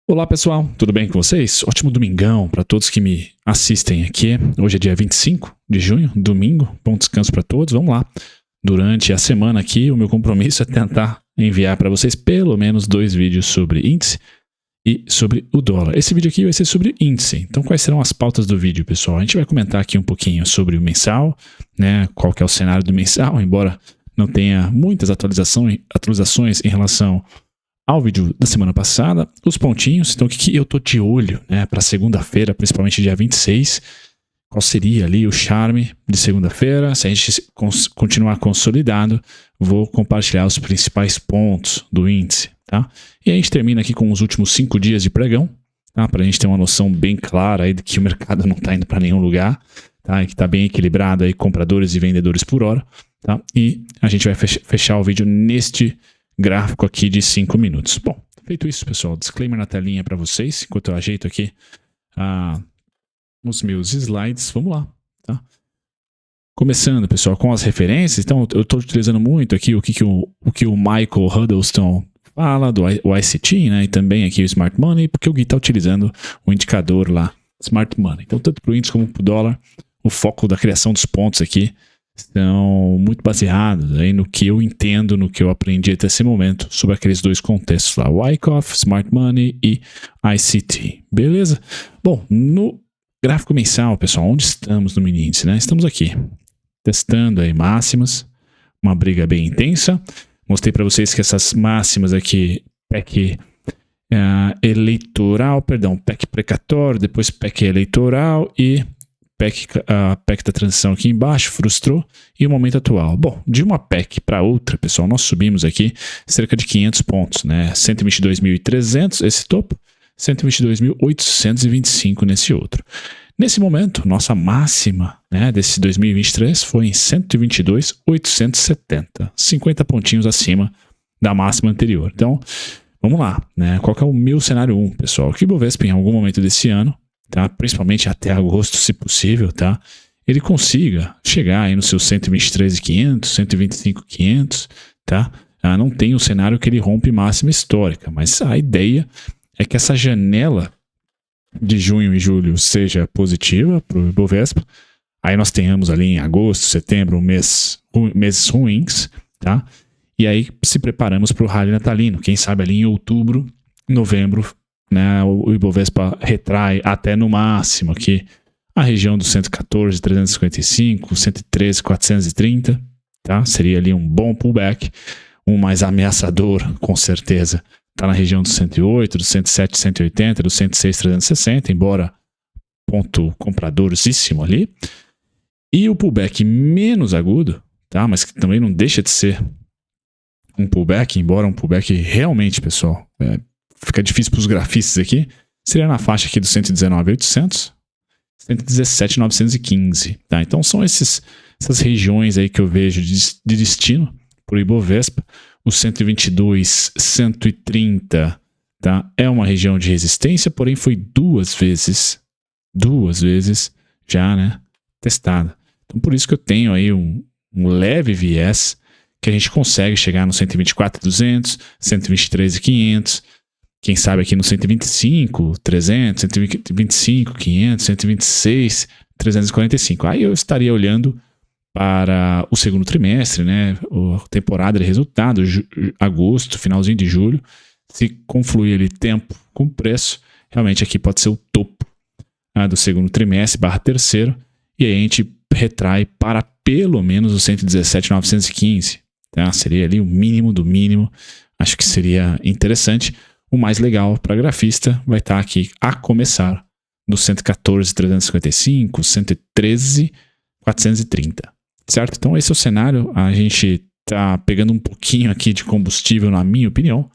Olá pessoal, tudo bem com vocês? Ótimo domingão para todos que me assistem aqui. Hoje é dia 25 de junho, domingo, bom descanso para todos. Vamos lá. Durante a semana aqui, o meu compromisso é tentar enviar para vocês pelo menos 2 vídeos sobre índice e sobre o dólar. Esse vídeo aqui vai ser sobre índice. Então quais serão as pautas do vídeo, pessoal? A gente vai comentar aqui um pouquinho sobre o mensal, né? Qual que é o cenário do mensal, embora não tenha muitas atualizações em relação ao vídeo da semana passada, os pontinhos. Então o que eu tô de olho, né, para segunda-feira, principalmente dia 26, qual seria ali o charme de segunda-feira? Se a gente continuar consolidado, vou compartilhar os principais pontos do índice, tá? E a gente termina aqui com os últimos 5 dias de pregão, tá? Para a gente ter uma noção bem clara aí de que o mercado não está indo para nenhum lugar, tá? E que está bem equilibrado aí, compradores e vendedores por hora, tá? E a gente vai fechar o vídeo neste gráfico aqui de 5 minutos. Bom, feito isso, pessoal, disclaimer na telinha para vocês, enquanto eu ajeito aqui os meus slides. Vamos lá, tá? Começando, pessoal, com as referências. Então, eu estou utilizando muito aqui o que o Michael Huddleston fala do ICT, né? E também aqui o Smart Money, porque o Gui está utilizando o indicador lá, Smart Money. Então, tanto para o índice como para o dólar, o foco da criação dos pontos aqui estão muito baseados aí no que eu entendo, no que eu aprendi até esse momento sobre aqueles dois contextos lá, Wyckoff, Smart Money e ICT, beleza? Bom, no gráfico mensal, pessoal, onde estamos no mini índice, né? Estamos aqui, testando aí máximas, uma briga bem intensa. Mostrei para vocês que essas máximas aqui, PEC eleitoral, PEC precatório, depois PEC eleitoral e a PEC da transição aqui embaixo, frustrou, e o momento atual. Bom, de uma PEC para outra, pessoal, nós subimos aqui cerca de 500 pontos, né? 122.300 esse topo, 122.825 nesse outro. Nesse momento, nossa máxima, né, desse 2023 foi em 122.870, 50 pontinhos acima da máxima anterior. Então, vamos lá, né? Qual que é o meu cenário 1, pessoal? Que o Ibovespa, em algum momento desse ano, tá? Principalmente até agosto, se possível, tá? Ele consiga chegar aí nos seus 123.500, 125.500, tá? Não tem um cenário que ele rompe máxima histórica, mas a ideia é que essa janela de junho e julho seja positiva para o Ibovespa. Aí nós tenhamos ali em agosto, setembro, meses ruins, tá? E aí se preparamos para o rally natalino. Quem sabe ali em outubro, novembro, né, o Ibovespa retrai até no máximo aqui a região dos 114.355, 113.430, tá? Seria ali um bom pullback, um mais ameaçador, com certeza, tá na região dos 108, dos 107.180, dos 106.360, embora ponto compradorzíssimo ali. E o pullback menos agudo, tá? Mas que também não deixa de ser um pullback, embora um pullback realmente, pessoal, fica difícil para os grafistas aqui, seria na faixa aqui dos 119.800, 117.915, tá? Então são essas regiões aí que eu vejo de destino para o Ibovespa. O 122.130, tá? É uma região de resistência, porém foi duas vezes já, né, testada. Então por isso que eu tenho aí um leve viés que a gente consegue chegar no 124.200, 123.500, quem sabe aqui no 125.300, 125.500, 126.345. Aí eu estaria olhando para o segundo trimestre, né? A temporada de resultado, agosto, finalzinho de julho. Se confluir ali tempo com preço, realmente aqui pode ser o topo do segundo trimestre / terceiro. E aí a gente retrai para pelo menos o 117.915. Tá? Seria ali o mínimo do mínimo. Acho que seria interessante. O mais legal para grafista vai estar aqui a começar no 114.355, 113.430, certo? Então esse é o cenário. A gente está pegando um pouquinho aqui de combustível, na minha opinião,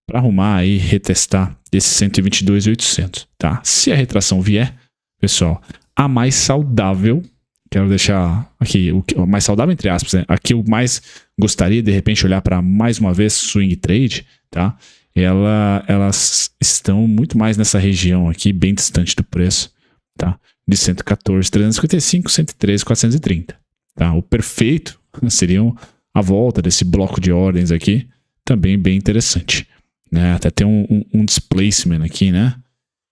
para arrumar aí, retestar esse 122.800, tá? Se a retração vier, pessoal, a mais saudável, quero deixar aqui, o mais saudável entre aspas, né? Aqui eu mais gostaria de repente olhar para mais uma vez swing trade, tá? Elas estão muito mais nessa região aqui, bem distante do preço, tá? De 114.355, 113.430, tá? O perfeito seria a volta desse bloco de ordens aqui, também bem interessante, né? Até tem um displacement aqui, né?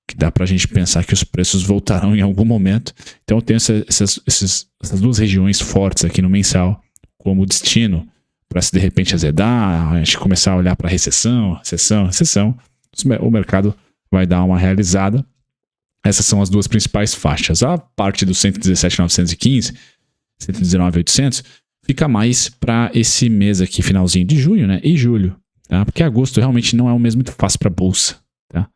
Que dá pra gente pensar que os preços voltarão em algum momento. Então eu tenho essas duas regiões fortes aqui no mensal como destino para se de repente azedar, a gente começar a olhar para recessão, o mercado vai dar uma realizada. Essas são as duas principais faixas. A parte do 117.915, 119.800, fica mais para esse mês aqui, finalzinho de junho, né? E julho, tá? Porque agosto realmente não é um mês muito fácil para a bolsa, tá?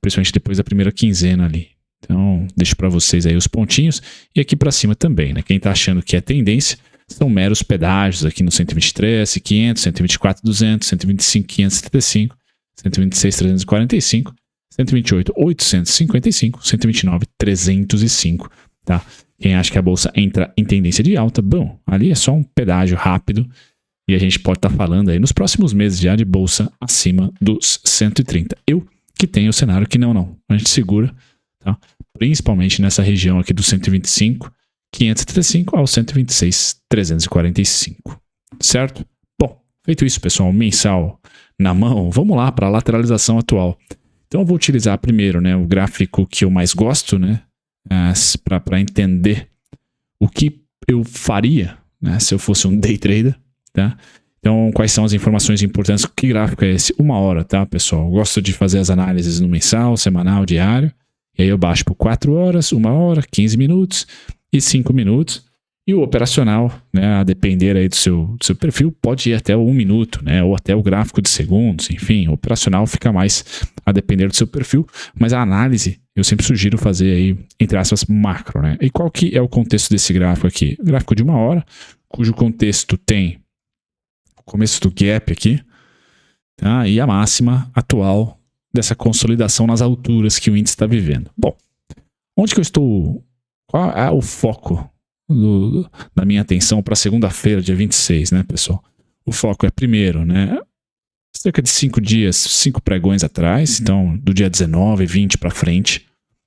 Principalmente depois da primeira quinzena ali. Então, deixo para vocês aí os pontinhos e aqui para cima também, né? Quem está achando que é tendência são meros pedágios aqui no 123, 500, 124, 200, 125, 575, 126, 345, 128, 855, 129, 305, tá? Quem acha que a bolsa entra em tendência de alta, bom, ali é só um pedágio rápido e a gente pode estar falando aí nos próximos meses já de bolsa acima dos 130. Eu que tenho o cenário que não. A gente segura, tá? Principalmente nessa região aqui do 125, 535 ao 126, 345, certo? Bom, feito isso, pessoal, mensal na mão, vamos lá para a lateralização atual. Então eu vou utilizar primeiro, né, o gráfico que eu mais gosto, né, para entender o que eu faria, né, se eu fosse um day trader, tá? Então, quais são as informações importantes? Que gráfico é esse? 1 hora, tá, pessoal? Eu gosto de fazer as análises no mensal, semanal, diário. E aí eu baixo por 4 horas, 1 hora, 15 minutos e 5 minutos. E o operacional, né, a depender aí do seu perfil, pode ir até 1 minuto, né, ou até o gráfico de segundos. Enfim, o operacional fica mais a depender do seu perfil. Mas a análise, eu sempre sugiro fazer aí, entre aspas, macro, né? E qual que é o contexto desse gráfico aqui? Gráfico de 1 hora, cujo contexto tem começo do gap aqui, tá? E a máxima atual dessa consolidação nas alturas que o índice está vivendo. Bom, onde que eu estou? Qual é o foco da minha atenção para segunda-feira, dia 26, né, pessoal? O foco é primeiro, né? Cerca de 5 dias, 5 pregões atrás, então do dia 19, 20 para frente.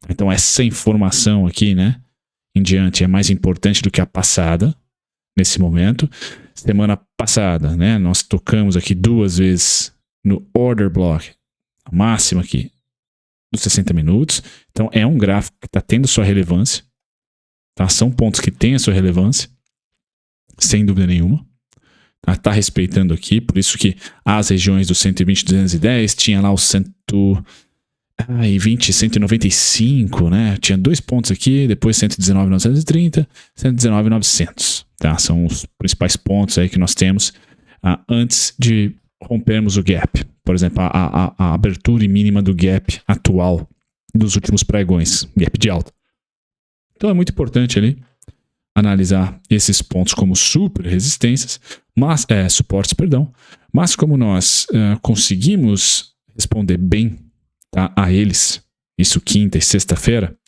Então essa informação aqui, né, em diante é mais importante do que a passada nesse momento. Semana passada, né, nós tocamos aqui 2 vezes no order block, a máxima aqui dos 60 minutos. Então é um gráfico que está tendo sua relevância, tá? São pontos que têm a sua relevância, sem dúvida nenhuma. Tá respeitando aqui, por isso que as regiões do 120, 210 tinha lá o 120, 195, né? Tinha 2 pontos aqui, depois 119, 930, 119, 900. Tá? São os principais pontos aí que nós temos antes de rompermos o gap. Por exemplo, a abertura mínima do gap atual dos últimos pregões, gap de alta. Então é muito importante ali analisar esses pontos como super resistências, suportes, mas como nós conseguimos responder bem, tá, a eles, isso quinta e sexta-feira,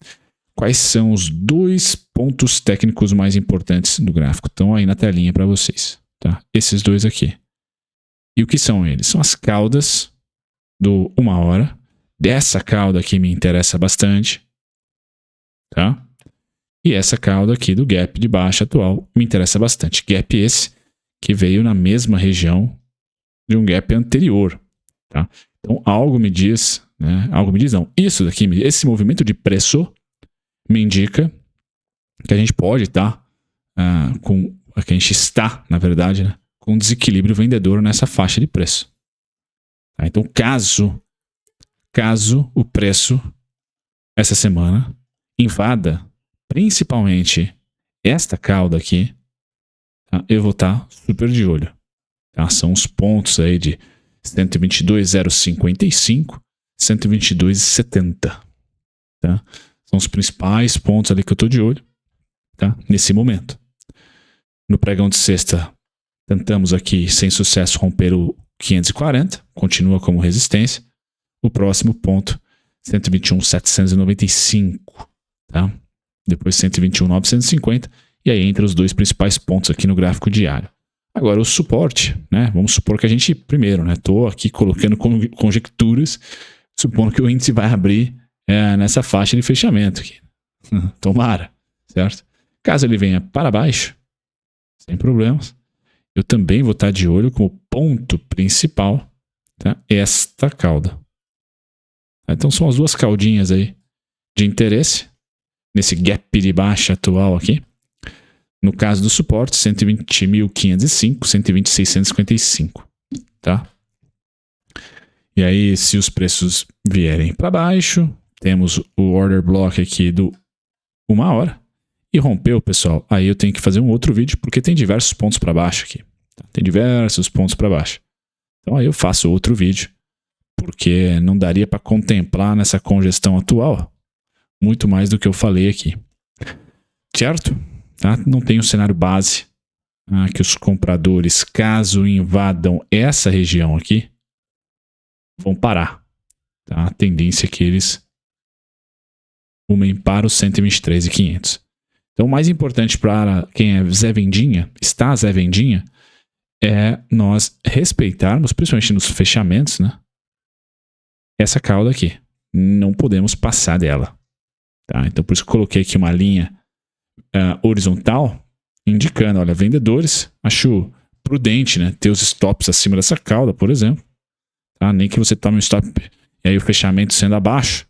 quais são os 2 pontos técnicos mais importantes do gráfico? Estão aí na telinha para vocês, tá? Esses 2 aqui. E o que são eles? São as caudas do 1 hora. Dessa cauda aqui me interessa bastante, tá? E essa cauda aqui do gap de baixa atual me interessa bastante. Gap esse que veio na mesma região de um gap anterior, tá? Então algo me diz, né? Algo me diz não. Isso daqui, esse movimento de preço me indica que a gente pode estar que a gente está, na verdade, né, com desequilíbrio vendedor nessa faixa de preço. Tá? Então, caso o preço essa semana invada principalmente esta cauda aqui, tá? Eu vou estar super de olho. Tá? São os pontos aí de 122,055, 122,70. Tá? São os principais pontos ali que eu estou de olho, tá? Nesse momento. No pregão de sexta, tentamos aqui, sem sucesso, romper o 540, continua como resistência. O próximo ponto, 121,795, tá? Depois 121,950, e aí entra os 2 principais pontos aqui no gráfico diário. Agora o suporte, né? Vamos supor que a gente, primeiro, né? Estou aqui colocando conjecturas, supondo que o índice vai abrir nessa faixa de fechamento aqui. Tomara, certo? Caso ele venha para baixo, sem problemas, eu também vou estar de olho como ponto principal, tá? Esta cauda. Então são as duas caudinhas aí de interesse nesse gap de baixa atual aqui. No caso do suporte, 120.505, 120.655, tá? E aí, se os preços vierem para baixo, temos o order block aqui do 1 hora. E rompeu, pessoal, aí eu tenho que fazer um outro vídeo, porque tem diversos pontos para baixo aqui. Tá? Tem diversos pontos para baixo. Então aí eu faço outro vídeo, porque não daria para contemplar nessa congestão atual muito mais do que eu falei aqui. Certo? Tá? Não tem um cenário base que os compradores, caso invadam essa região aqui, vão parar. Tá? A tendência é que eles rumem para os 123.500. Então, o mais importante para quem é Zé Vendinha, está Zé Vendinha, é nós respeitarmos, principalmente nos fechamentos, né? Essa cauda aqui. Não podemos passar dela. Tá? Então, por isso que eu coloquei aqui uma linha horizontal, indicando, olha, vendedores, acho prudente, né? Ter os stops acima dessa cauda, por exemplo. Tá? Nem que você tome um stop e aí o fechamento sendo abaixo,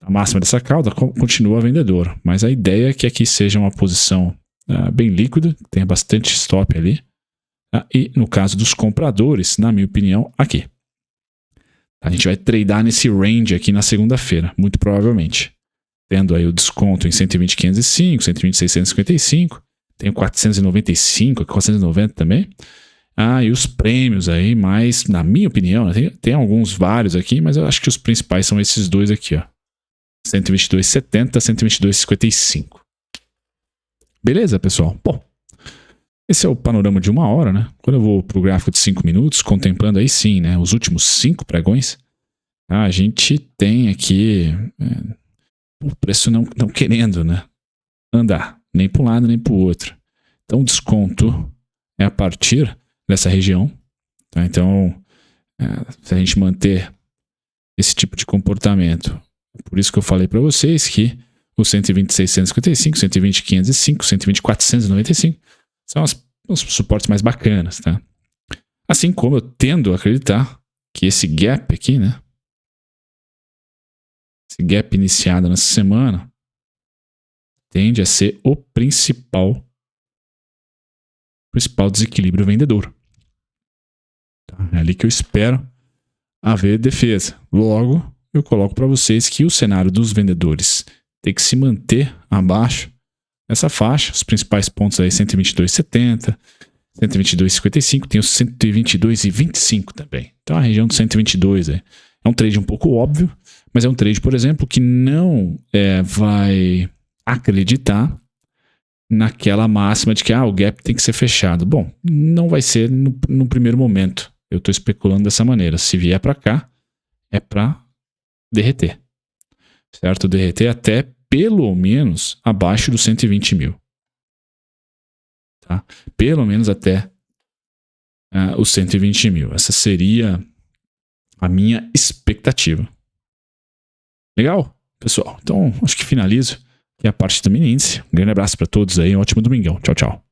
a máxima dessa cauda continua vendedor. Mas a ideia é que aqui seja uma posição bem líquida, tenha bastante stop ali. E no caso dos compradores, na minha opinião, aqui. A gente vai tradear nesse range aqui na segunda-feira, muito provavelmente. Tendo aí o desconto em 120.505, 120.655, tem o 495, 490 também. E os prêmios aí, mas na minha opinião, né, tem alguns vários aqui, mas eu acho que os principais são esses dois aqui, ó. 122,70, 122,55. Beleza, pessoal? Bom, esse é o panorama de 1 hora, né? Quando eu vou pro gráfico de 5 minutos, contemplando aí sim, né, os últimos 5 pregões, a gente tem aqui o preço não querendo, né, andar, nem para um lado nem para o outro. Então o desconto é a partir dessa região. Tá? Então, se a gente manter esse tipo de comportamento, por isso que eu falei para vocês que o 120.655, 120.505, 120.495 são os suportes mais bacanas, tá? Assim como eu tendo a acreditar que esse gap aqui, né? Esse gap iniciado nessa semana tende a ser o principal desequilíbrio vendedor. Tá? É ali que eu espero haver defesa. Logo, eu coloco para vocês que o cenário dos vendedores tem que se manter abaixo dessa faixa. Os principais pontos aí, 122,70, 122,55, tem os 122,25 também. Então a região do 122 é um trade um pouco óbvio, mas é um trade, por exemplo, que não vai acreditar naquela máxima de que o gap tem que ser fechado. Bom, não vai ser no primeiro momento. Eu estou especulando dessa maneira. Se vier para cá, é para derreter. Certo? Derreter até pelo menos abaixo dos 120 mil. Tá? Pelo menos até os 120 mil. Essa seria a minha expectativa. Legal, pessoal? Então, acho que finalizo aqui a parte do mini índice. Um grande abraço para todos aí. Um ótimo domingão. Tchau, tchau.